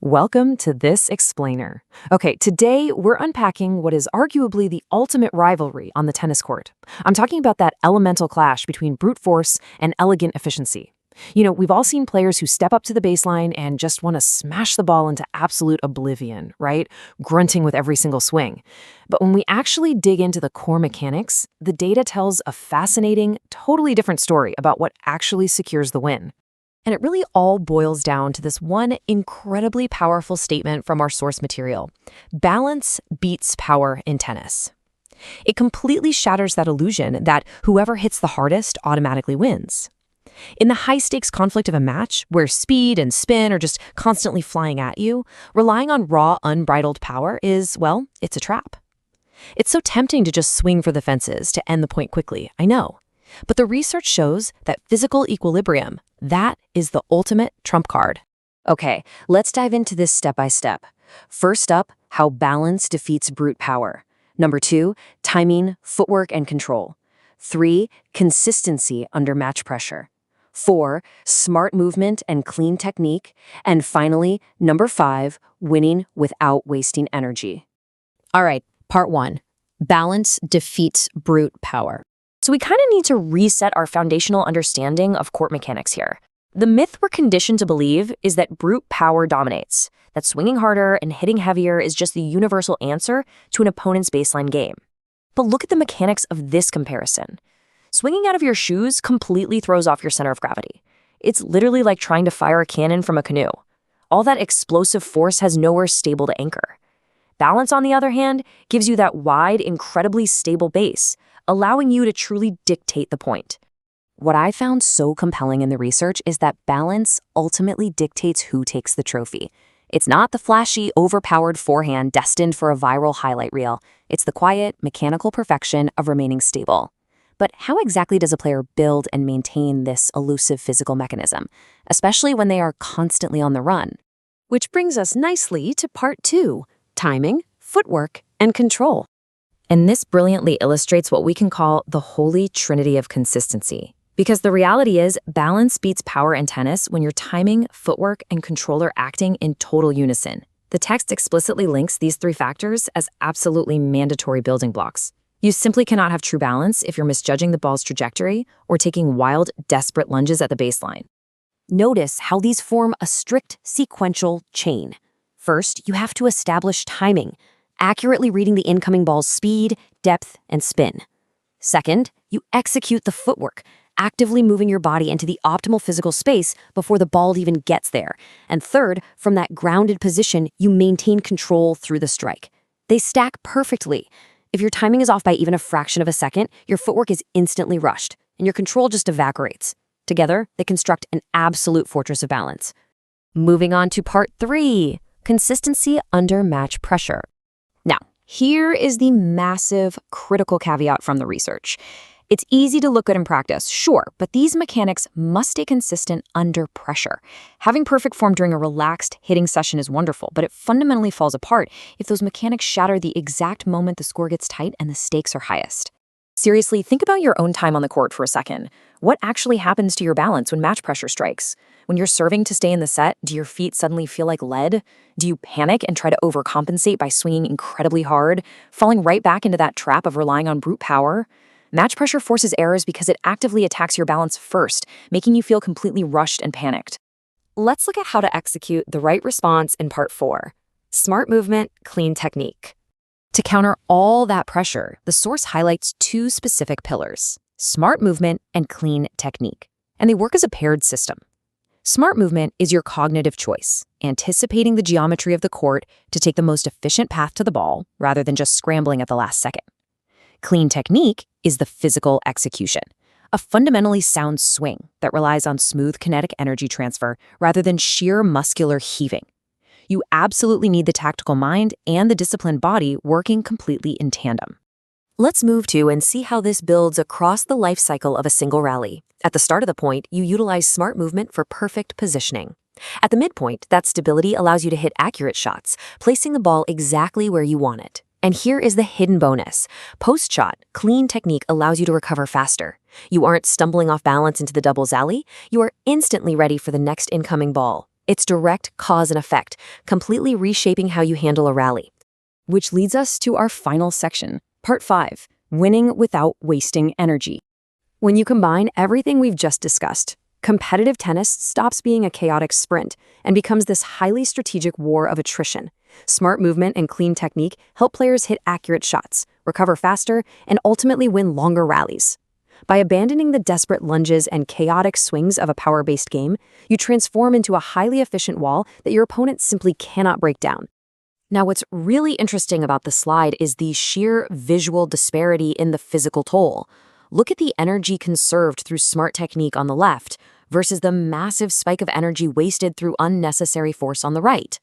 Welcome to This Explainer. Okay, today we're unpacking what is arguably the ultimate rivalry on the tennis court. I'm talking about that elemental clash between brute force and elegant efficiency. We've all seen players who step up to the baseline and just want to smash the ball into absolute oblivion, right? Grunting with every single swing. But when we actually dig into the core mechanics, the data tells a fascinating, totally different story about what actually secures the win. And it really all boils down to this one incredibly powerful statement from our source material: balance beats power in tennis. It completely shatters that illusion that whoever hits the hardest automatically wins. In the high-stakes conflict of a match, where speed and spin are just constantly flying at you, relying on raw, unbridled power is, well, it's a trap. It's so tempting to just swing for the fences to end the point quickly, I know. But the research shows that physical equilibrium, that is the ultimate trump card. Okay, let's dive into this step by step. First up, how balance defeats brute power. Number 2, timing, footwork, and control. 3, consistency under match pressure. 4, smart movement and clean technique. And finally, number 5, winning without wasting energy. All right, part 1. Balance defeats brute power. So we kind of need to reset our foundational understanding of court mechanics here. The myth we're conditioned to believe is that brute power dominates, that swinging harder and hitting heavier is just the universal answer to an opponent's baseline game. But look at the mechanics of this comparison. Swinging out of your shoes completely throws off your center of gravity. It's literally like trying to fire a cannon from a canoe. All that explosive force has nowhere stable to anchor. Balance, on the other hand, gives you that wide, incredibly stable base, allowing you to truly dictate the point. What I found so compelling in the research is that balance ultimately dictates who takes the trophy. It's not the flashy, overpowered forehand destined for a viral highlight reel. It's the quiet, mechanical perfection of remaining stable. But how exactly does a player build and maintain this elusive physical mechanism, especially when they are constantly on the run? Which brings us nicely to part 2, timing, footwork, and control. And this brilliantly illustrates what we can call the holy trinity of consistency. Because the reality is, balance beats power in tennis when your timing, footwork, and control are acting in total unison. The text explicitly links these 3 factors as absolutely mandatory building blocks. You simply cannot have true balance if you're misjudging the ball's trajectory or taking wild, desperate lunges at the baseline. Notice how these form a strict sequential chain. First, you have to establish timing, accurately reading the incoming ball's speed, depth, and spin. Second, you execute the footwork, actively moving your body into the optimal physical space before the ball even gets there. And third, from that grounded position, you maintain control through the strike. They stack perfectly. If your timing is off by even a fraction of a second, your footwork is instantly rushed, and your control just evaporates. Together, they construct an absolute fortress of balance. Moving on to part 3, consistency under match pressure. Now, here is the massive, critical caveat from the research. It's easy to look good in practice, sure, but these mechanics must stay consistent under pressure. Having perfect form during a relaxed hitting session is wonderful, but it fundamentally falls apart if those mechanics shatter the exact moment the score gets tight and the stakes are highest. Seriously, think about your own time on the court for a second. What actually happens to your balance when match pressure strikes? When you're serving to stay in the set, do your feet suddenly feel like lead? Do you panic and try to overcompensate by swinging incredibly hard, falling right back into that trap of relying on brute power? Match pressure forces errors because it actively attacks your balance first, making you feel completely rushed and panicked. Let's look at how to execute the right response in part 4. Smart movement, clean technique. To counter all that pressure, the source highlights 2 specific pillars: smart movement and clean technique. And they work as a paired system. Smart movement is your cognitive choice, anticipating the geometry of the court to take the most efficient path to the ball rather than just scrambling at the last second. Clean technique is the physical execution, a fundamentally sound swing that relies on smooth kinetic energy transfer rather than sheer muscular heaving. You absolutely need the tactical mind and the disciplined body working completely in tandem. Let's move to and see how this builds across the life cycle of a single rally. At the start of the point, you utilize smart movement for perfect positioning. At the midpoint, that stability allows you to hit accurate shots, placing the ball exactly where you want it. And here is the hidden bonus. Post-shot, clean technique allows you to recover faster. You aren't stumbling off balance into the doubles alley. You are instantly ready for the next incoming ball. It's direct cause and effect, completely reshaping how you handle a rally. Which leads us to our final section, Part 5, Winning Without Wasting Energy. When you combine everything we've just discussed, competitive tennis stops being a chaotic sprint and becomes this highly strategic war of attrition. Smart movement and clean technique help players hit accurate shots, recover faster, and ultimately win longer rallies. By abandoning the desperate lunges and chaotic swings of a power-based game, you transform into a highly efficient wall that your opponent simply cannot break down. Now, what's really interesting about the slide is the sheer visual disparity in the physical toll. Look at the energy conserved through smart technique on the left versus the massive spike of energy wasted through unnecessary force on the right.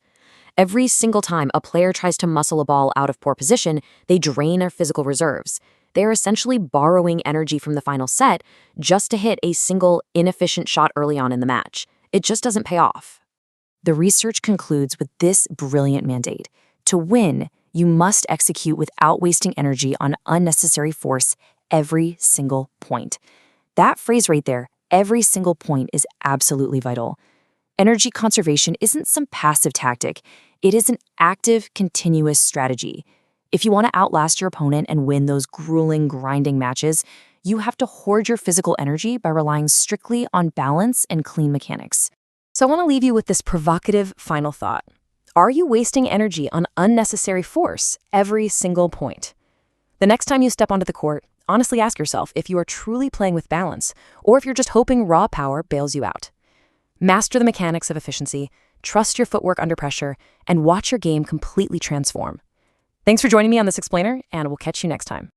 Every single time a player tries to muscle a ball out of poor position, they drain their physical reserves. They are essentially borrowing energy from the final set just to hit a single inefficient shot early on in the match. It just doesn't pay off. The research concludes with this brilliant mandate. To win, you must execute without wasting energy on unnecessary force every single point. That phrase right there, every single point, is absolutely vital. Energy conservation isn't some passive tactic. It is an active, continuous strategy. If you want to outlast your opponent and win those grueling, grinding matches, you have to hoard your physical energy by relying strictly on balance and clean mechanics. So I want to leave you with this provocative final thought. Are you wasting energy on unnecessary force every single point? The next time you step onto the court, honestly ask yourself if you are truly playing with balance or if you're just hoping raw power bails you out. Master the mechanics of efficiency, trust your footwork under pressure, and watch your game completely transform. Thanks for joining me on this explainer, and we'll catch you next time.